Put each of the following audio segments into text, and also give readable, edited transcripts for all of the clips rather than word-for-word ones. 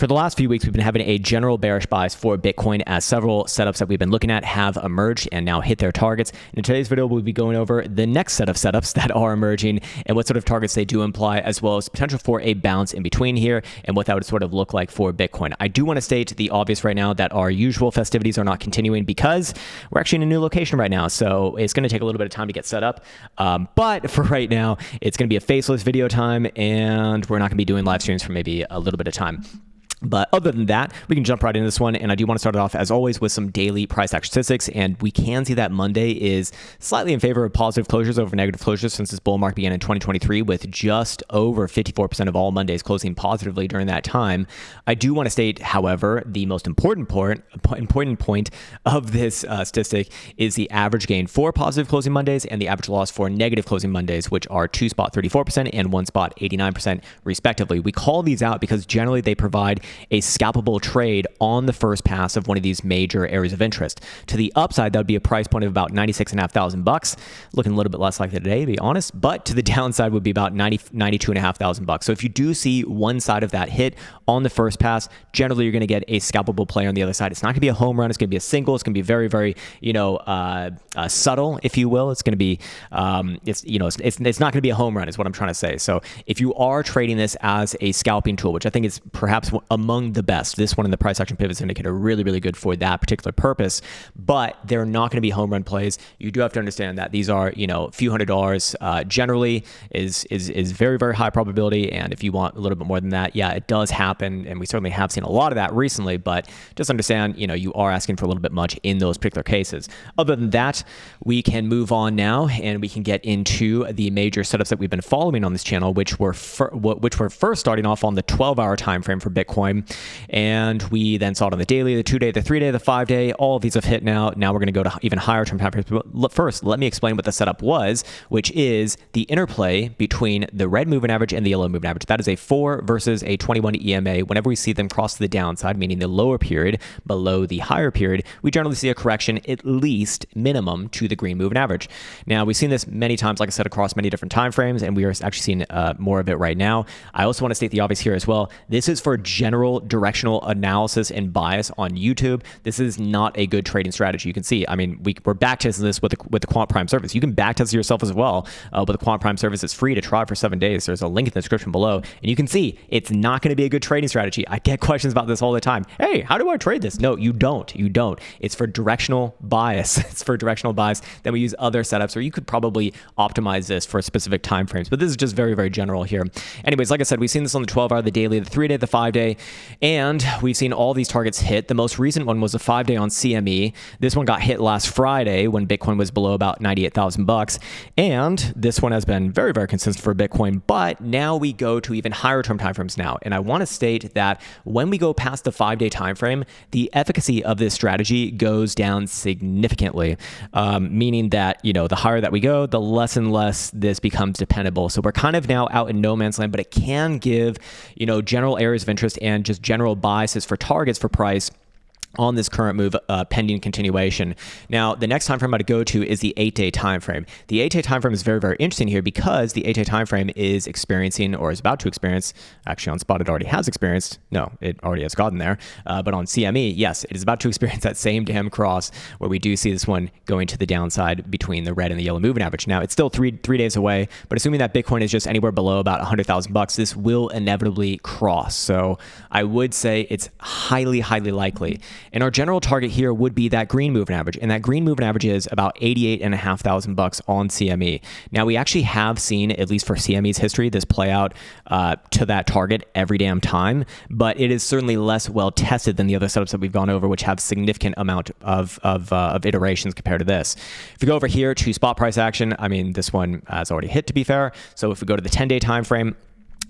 For the last few weeks, we've been having a general bearish bias for Bitcoin as several setups that we've been looking at have emerged and now hit their targets. In today's video, we'll be going over the next set of setups that are emerging and what sort of targets they do imply, as well as potential for a bounce in between here and what that would sort of look like for Bitcoin. I do want to state the obvious right now that our usual festivities are not continuing because we're actually in a new location right now. So it's going to take a little bit of time to get set up. But for right now, it's going to be a faceless video time and we're not going to be doing live streams for maybe a little bit of time. But other than that, we can jump right into this one. And I do want to start it off, as always, with some daily price action statistics. And we can see that Monday is slightly in favor of positive closures over negative closures since this bull market began in 2023, with just over 54% of all Mondays closing positively during that time. I do want to state, however, the most important point of this statistic is the average gain for positive closing Mondays and the average loss for negative closing Mondays, which are 2.34% and 1.89% respectively. We call these out because generally they provide a scalpable trade on the first pass of one of these major areas of interest. To the upside, that would be a price point of about $96,500, looking a little bit less like that today, to be honest. But to the downside would be about $92,500. So if you do see one side of that hit on the first pass, generally you're going to get a scalpable play on the other side. It's not going to be a home run. It's going to be a single. It's going to be very, very, subtle, if you will. It's going to be, it's not going to be a home run, is what I'm trying to say. So if you are trading this as a scalping tool, which I think is perhaps among the best, this one in the price action pivots indicator really, really good for that particular purpose, but they're not going to be home run plays. You do have to understand that these are, a few $100 generally is very, very high probability. And if you want a little bit more than that, yeah, it does happen. And we certainly have seen a lot of that recently, but just understand, you are asking for a little bit much in those particular cases. Other than that, we can move on now and we can get into the major setups that we've been following on this channel, which were first starting off on the 12-hour time frame for Bitcoin. And we then saw it on the daily, the 2-day, the 3-day, the 5-day. All of these have hit now. Now we're going to go to even higher term time frames. But first, let me explain what the setup was, which is the interplay between the red moving average and the yellow moving average. That is a 4 versus a 21 EMA. Whenever we see them cross to the downside, meaning the lower period below the higher period, we generally see a correction, at least minimum, to the green moving average. Now, we've seen this many times, like I said, across many different time frames, and we are actually seeing more of it right now. I also want to state the obvious here as well. This is for general directional analysis and bias on YouTube. This is not a good trading strategy. You can see, we're backtesting this with the Quant Prime service. You can backtest it yourself as well, but the Quant Prime service is free to try for 7 days. There's a link in the description below, and you can see it's not going to be a good trading strategy. I get questions about this all the time. Hey, how do I trade this? No, you don't. You don't. It's for directional bias. It's for directional bias. Then we use other setups, or you could probably optimize this for specific time frames, but this is just very, very general here. Anyways, like I said, we've seen this on the 12-hour, the daily, the 3-day, the 5-day, and we've seen all these targets hit. The most recent one was the 5-day on CME. This one got hit last Friday when Bitcoin was below about $98,000. And this one has been very, very consistent for Bitcoin. But now we go to even higher term timeframes now. And I want to state that when we go past the 5-day timeframe, the efficacy of this strategy goes down significantly, meaning that, the higher that we go, the less and less this becomes dependable. So we're kind of now out in no man's land, but it can give, general areas of interest and just general biases for targets for price on this current move pending continuation. Now, the next time frame I'd go to is the 8-day time frame. The 8-day time frame is very, very interesting here because the 8-day time frame is experiencing, or is about to experience, actually on spot it already has experienced. No, it already has gotten there. But on CME, yes, it is about to experience that same damn cross where we do see this one going to the downside between the red and the yellow moving average. Now, it's still three days away, but assuming that Bitcoin is just anywhere below about $100,000, this will inevitably cross. So I would say it's highly, highly likely. And our general target here would be that green moving average. And that green moving average is about $88,500 on CME. Now, we actually have seen, at least for CME's history, this play out to that target every damn time. But it is certainly less well tested than the other setups that we've gone over, which have significant amount of iterations compared to this. If we go over here to spot price action, this one has already hit, to be fair. So if we go to the 10-day time frame,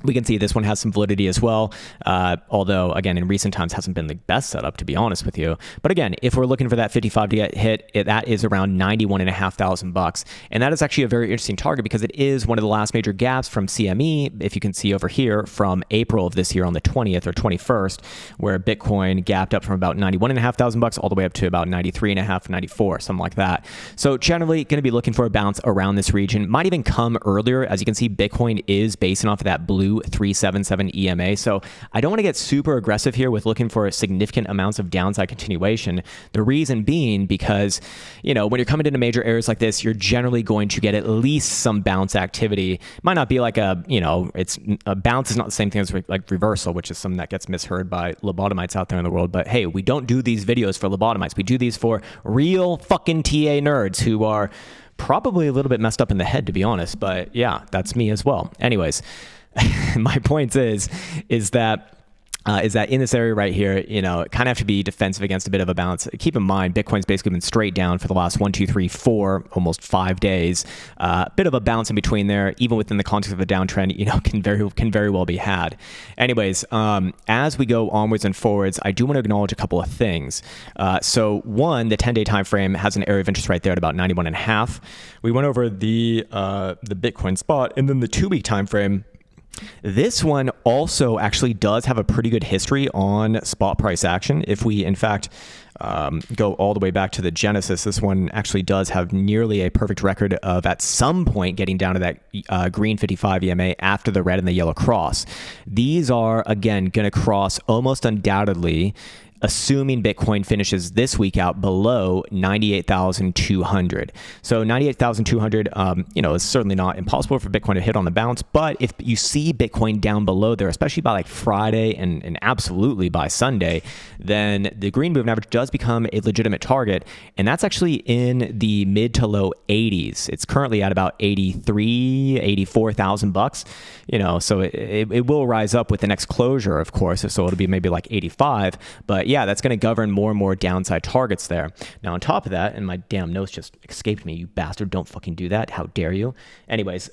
we can see this one has some validity as well, although, again, in recent times hasn't been the best setup, to be honest with you. But again, if we're looking for that 55 to get hit, that is around $91,500. And that is actually a very interesting target because it is one of the last major gaps from CME, if you can see over here, from April of this year on the 20th or 21st, where Bitcoin gapped up from about $91,500 all the way up to about 93.5, 94, something like that. So generally going to be looking for a bounce around this region. Might even come earlier. As you can see, Bitcoin is basing off of that blue blue 377 EMA. So I don't want to get super aggressive here with looking for significant amounts of downside continuation. The reason being because, when you're coming into major areas like this, you're generally going to get at least some bounce activity. It might not be like it's a bounce is not the same thing as like reversal, which is something that gets misheard by lobotomites out there in the world. But hey, we don't do these videos for lobotomites. We do these for real fucking TA nerds who are probably a little bit messed up in the head, to be honest. But yeah, that's me as well. Anyways, my point is that in this area right here, kind of have to be defensive against a bit of a bounce. Keep in mind, Bitcoin's basically been straight down for the last 1, 2, 3, 4, almost 5 days. Bit of a bounce in between there, even within the context of a downtrend, can very well be had. Anyways, as we go onwards and forwards, I do want to acknowledge a couple of things. So one, the 10-day time frame has an area of interest right there at about 91.5. We went over the Bitcoin spot, and then the 2-week time frame. This one also actually does have a pretty good history on spot price action. If we, in fact, go all the way back to the genesis, this one actually does have nearly a perfect record of at some point getting down to that green 55 EMA after the red and the yellow cross. These are, again, going to cross almost undoubtedly, assuming Bitcoin finishes this week out below 98,200. So 98,200, is certainly not impossible for Bitcoin to hit on the bounce. But if you see Bitcoin down below there, especially by like Friday and absolutely by Sunday, then the green moving average does become a legitimate target. And that's actually in the mid to low 80s. It's currently at about 84,000 bucks. So it will rise up with the next closure, of course. So it'll be maybe like 85. But yeah, that's going to govern more and more downside targets there. Now, on top of that, and my damn notes just escaped me, you bastard, don't fucking do that. How dare you? Anyways,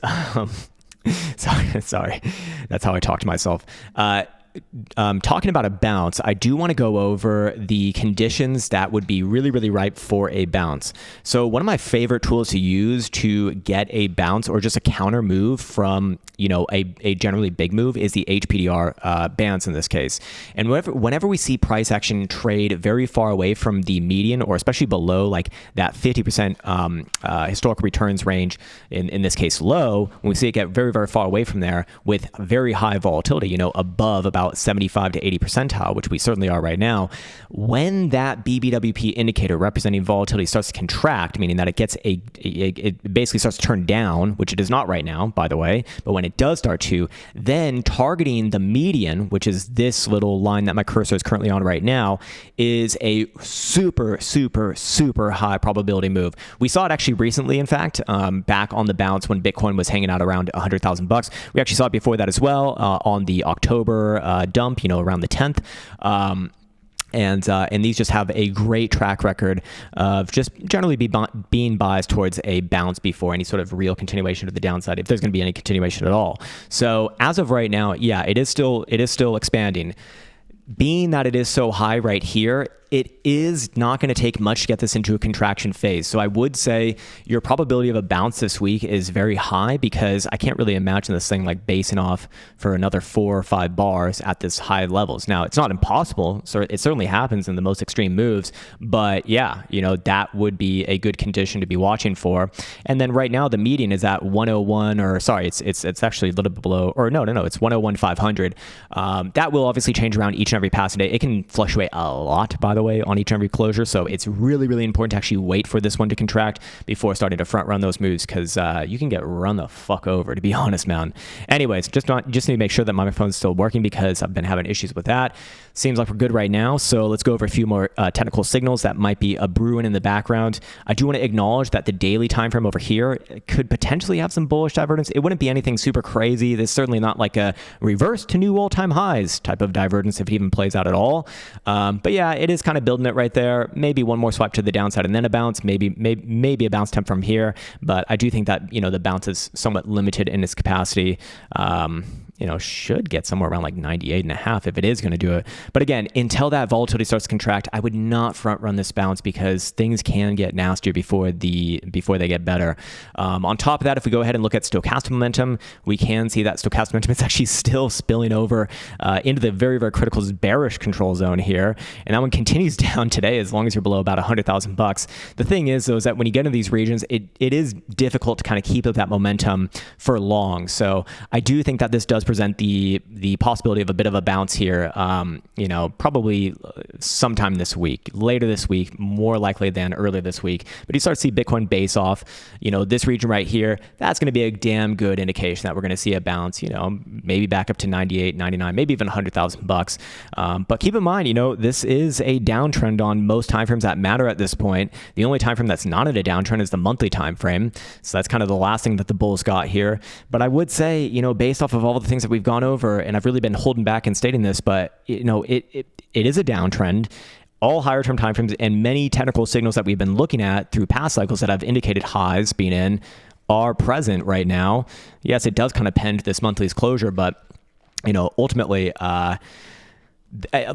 sorry. That's how I talk to myself. Talking about a bounce, I do want to go over the conditions that would be really, really ripe for a bounce. So one of my favorite tools to use to get a bounce or just a counter move from, a generally big move is the HPDR bands in this case. And whenever we see price action trade very far away from the median, or especially below like that 50% historical returns range, in this case low, when we see it get very, very far away from there with very high volatility, above about 75 to 80 percentile, which we certainly are right now, when that BBWP indicator representing volatility starts to contract, meaning that it basically starts to turn down, which it is not right now, by the way, but when it does start to, then targeting the median, which is this little line that my cursor is currently on right now, is a super, super, super high probability move. We saw it actually recently, in fact, back on the bounce when Bitcoin was hanging out around 100,000 bucks. We actually saw it before that as well on the October dump, around the 10th. And these just have a great track record of just generally being biased towards a bounce before any sort of real continuation of the downside, if there's going to be any continuation at all. So as of right now, yeah, it is still expanding. Being that it is so high right here, it is not going to take much to get this into a contraction phase. So I would say your probability of a bounce this week is very high, because I can't really imagine this thing like basing off for another 4 or 5 bars at this high levels. Now, it's not impossible. So it certainly happens in the most extreme moves. But yeah, that would be a good condition to be watching for. And then right now, the median is at 101, or sorry, it's actually a little bit below, or no, it's 101,500. That will obviously change around each and every passing day. It can fluctuate a lot, by the way, on each and every closure. So it's really, really important to actually wait for this one to contract before starting to front run those moves, because you can get run the fuck over, to be honest, man. Anyways, just need to make sure that my phone's still working, because I've been having issues with that. Seems like we're good right now. So let's go over a few more technical signals that might be a brewing in the background. I do want to acknowledge that the daily time frame over here could potentially have some bullish divergence. It wouldn't be anything super crazy. This is certainly not like a reverse to new all-time highs type of divergence, if it even plays out at all. But yeah, it is kind of building it right there. Maybe one more swipe to the downside and then a bounce. Maybe a bounce temp from here. But I do think that the bounce is somewhat limited in its capacity. Should get somewhere around like 98.5 if it is going to do it. But again, until that volatility starts to contract, I would not front run this bounce, because things can get nastier before they get better. On top of that, if we go ahead and look at stochastic momentum, we can see that stochastic momentum is actually still spilling over into the very, very critical bearish control zone here. And that one continues down today as long as you're below about 100,000 bucks. The thing is, though, is that when you get into these regions, it is difficult to kind of keep up that momentum for long. So I do think that this does present the possibility of a bit of a bounce here, you know, probably sometime this week, later this week, more likely than earlier this week. But you start to see Bitcoin base off, you know, this region right here, that's going to be a damn good indication that we're going to see a bounce, you know, maybe back up to 98, 99, maybe even $100,000. But keep in mind, you know, this is a downtrend on most timeframes that matter at this point. The only time frame that's not in a downtrend is the monthly time frame. So that's kind of the last thing that the bulls got here. But I would say, you know, based off of all the things that we've gone over, and I've really been holding back and stating this, but you know, it is a downtrend. All higher term timeframes and many technical signals that we've been looking at through past cycles that have indicated highs being in are present right now. Yes, it does kind of pend this monthly's closure, but you know, ultimately,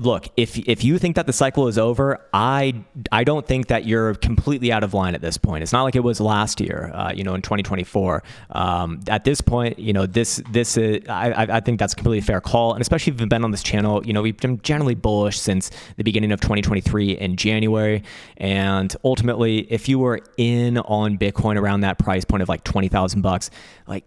look, if you think that the cycle is over, I don't think that you're completely out of line at this point. It's not like it was last year, you know, in 2024. At this point, you know, this is, I think that's a completely fair call. And especially if you've been on this channel, you know, we've been generally bullish since the beginning of 2023 in January. And ultimately, if you were in on Bitcoin around that price point of like $20,000, like,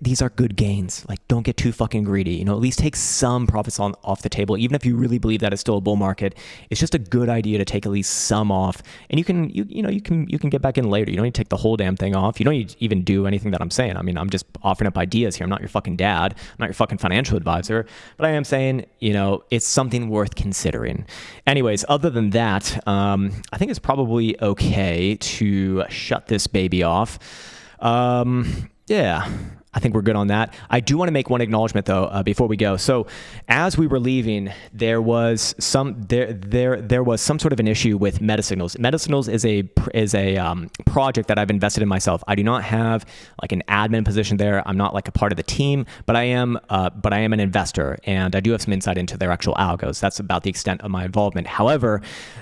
these are good gains. Like, don't get too fucking greedy. You know, at least take some profits off the table, even if you really believe that it's still a bull market. It's just a good idea to take at least some off, and you can get back in later. You don't need to take the whole damn thing off. You don't need to even do anything that I'm saying. I mean, I'm just offering up ideas here. I'm not your fucking dad. I'm not your fucking financial advisor, but I am saying, you know, it's something worth considering. Anyways, other than that, I think it's probably okay to shut this baby off. Yeah. I think we're good on that. I do want to make one acknowledgement though before we go. So, as we were leaving, there was some sort of an issue with MetaSignals. MetaSignals is a project that I've invested in myself. I do not have like an admin position there. I'm not like a part of the team, but I am an investor, and I do have some insight into their actual algos. That's about the extent of my involvement. However,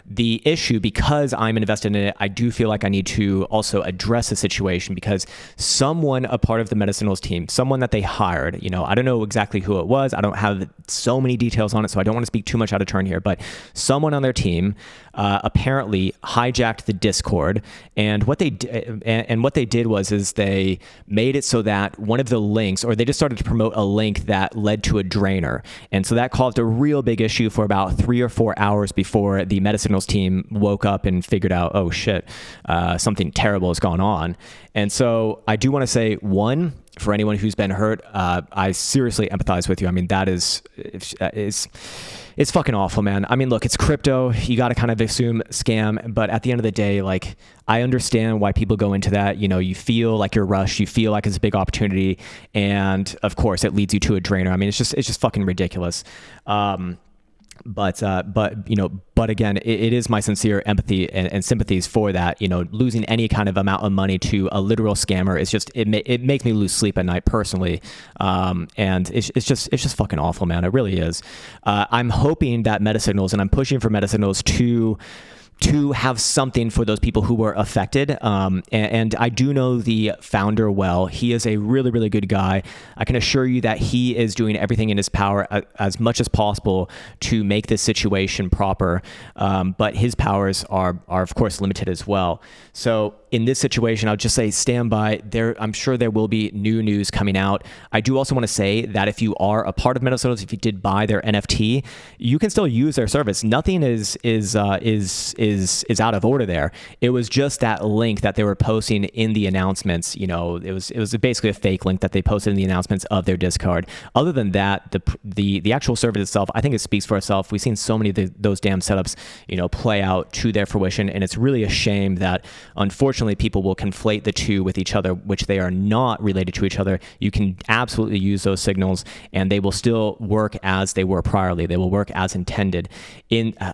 the issue, because I'm invested in it, I do feel like I need to also address the situation, because someone, a part of the MetaSignals team, someone that they hired, you know, I don't know exactly who it was. I don't have so many details on it, so I don't want to speak too much out of turn here, but someone on their team apparently hijacked the Discord, and what they did was they made it so that one of the links, or they just started to promote a link that led to a drainer, and so that caused a real big issue for about 3 or 4 hours before the MetaSignals team woke up and figured out, oh shit, something terrible has gone on. And so I do want to say, one, for anyone who's been hurt, I seriously empathize with you. I mean, that is it's fucking awful, man. I mean, look, it's crypto. You got to kind of assume scam, but at the end of the day, like, I understand why people go into that. You know, you feel like you're rushed. You feel like it's a big opportunity, and of course, it leads you to a drainer. I mean, it's just fucking ridiculous. But again, it is my sincere empathy and sympathies for that. You know, losing any kind of amount of money to a literal scammer is just, it makes me lose sleep at night personally. And it's just fucking awful, man. It really is. I'm hoping that MetaSignals, and I'm pushing for MetaSignals to have something for those people who were affected. And I do know the founder well. He is a really, really good guy. I can assure you that he is doing everything in his power as much as possible to make this situation proper. But his powers are of course limited as well. So in this situation, I'll just say stand by. I'm sure there will be new news coming out. I do also want to say that if you are a part of MetaSignals, if you did buy their NFT, you can still use their service. Nothing is out of order there. It was just that link that they were posting in the announcements. You know, it was basically a fake link that they posted in the announcements of their Discord. Other than that, the actual service itself, I think it speaks for itself. We've seen so many of those damn setups, you know, play out to their fruition, and it's really a shame that unfortunately people will conflate the two with each other, which they are not related to each other. You can absolutely use those signals, and they will still work as they were priorly. They will work as intended.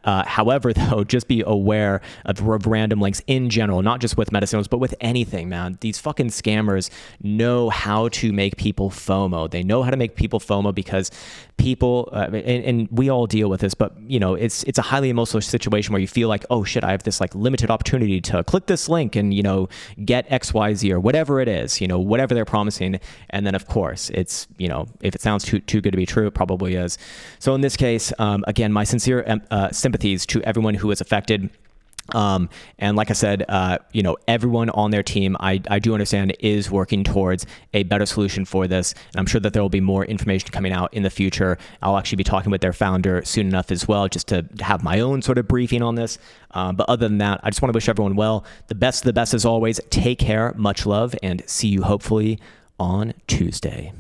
However, though, just be aware of random links in general, not just with MetaSignals, but with anything, man. These fucking scammers know how to make people FOMO. They know how to make people FOMO because people, and we all deal with this, but you know, it's a highly emotional situation where you feel like, oh shit, I have this like limited opportunity to click this link and, you know, get XYZ or whatever it is, you know, whatever they're promising. And then of course it's, you know, if it sounds too good to be true, it probably is. So in this case, again, my sincere sympathies to everyone who is affected. And like I said, you know, everyone on their team, I do understand, is working towards a better solution for this. And I'm sure that there will be more information coming out in the future. I'll actually be talking with their founder soon enough as well, just to have my own sort of briefing on this. But other than that, I just want to wish everyone well. The best of the best as always. Take care, much love, and see you hopefully on Tuesday.